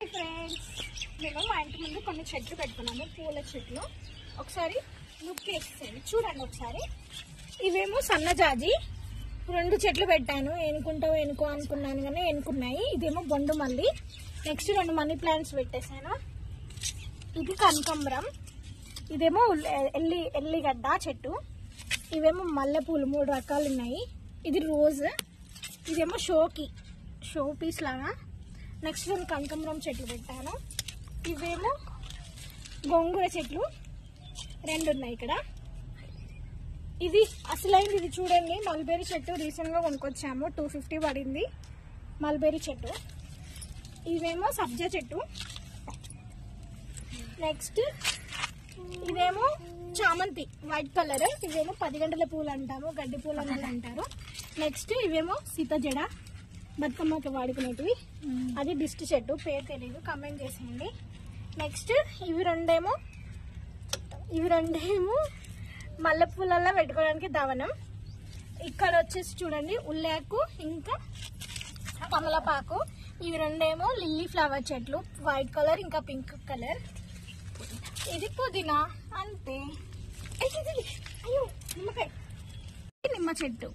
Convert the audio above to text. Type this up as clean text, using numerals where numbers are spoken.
Friends, మేము మా ఇంటి ముందు కొన్ని చెట్లు పెట్టుకున్నాము, పూల చెట్లు. ఒకసారి లుక్ వేసేయండి, చూడండి ఒకసారి. ఇవేమో సన్నజాజి, 2 చెట్లు పెట్టాను. ఎనుకో అనుకున్నాను కానీ ఎనుకున్నాయి. ఇదేమో బొండు మల్లి. నెక్స్ట్ 2 మనీ ప్లాంట్స్ పెట్టేశాను. ఇది కనకాంబరం, ఇదేమో ఎల్లిగడ్డ చెట్టు. ఇవేమో మల్లెపూలు 3 రకాలు ఉన్నాయి. ఇది రోజ్, ఇదేమో షో పీస్ లాగా. నెక్స్ట్ 2 కనకాంబరం చెట్లు పెట్టాను. ఇవేమో గోంగూర చెట్లు 2 ఉన్నాయి ఇక్కడ. ఇది అసలైంది, ఇది చూడండి, మల్బెరీ చెట్టు. రీసెంట్గా కొనుక్కొచ్చాము, 250 పడింది మల్బెరీ చెట్టు. ఇవేమో సబ్జా చెట్టు. నెక్స్ట్ ఇదేమో చామంతి వైట్ కలర్. ఇవేమో 10 గంటల పూలు అంటాము, గడ్డి పూలు అని అంటారు. నెక్స్ట్ ఇవేమో సీతజడ, బతుకమ్మకి వాడుకునేటివి. అది దిష్టి చెట్టు, పేరు తెలియదు, కమెంట్ చేసేయండి. నెక్స్ట్ ఇవి రెండేమో మల్లెపూలల్లో పెట్టుకోవడానికి దవనం. ఇక్కడ వచ్చేసి చూడండి ఉల్లాకు, ఇంకా కమలపాకు. ఇవి రెండేమో లిల్లీ ఫ్లవర్ చెట్లు, వైట్ కలర్ ఇంకా పింక్ కలర్. ఇది పుదీనా, అంతే. అయ్యో నిమ్మకాయ, నిమ్మ చెట్టు.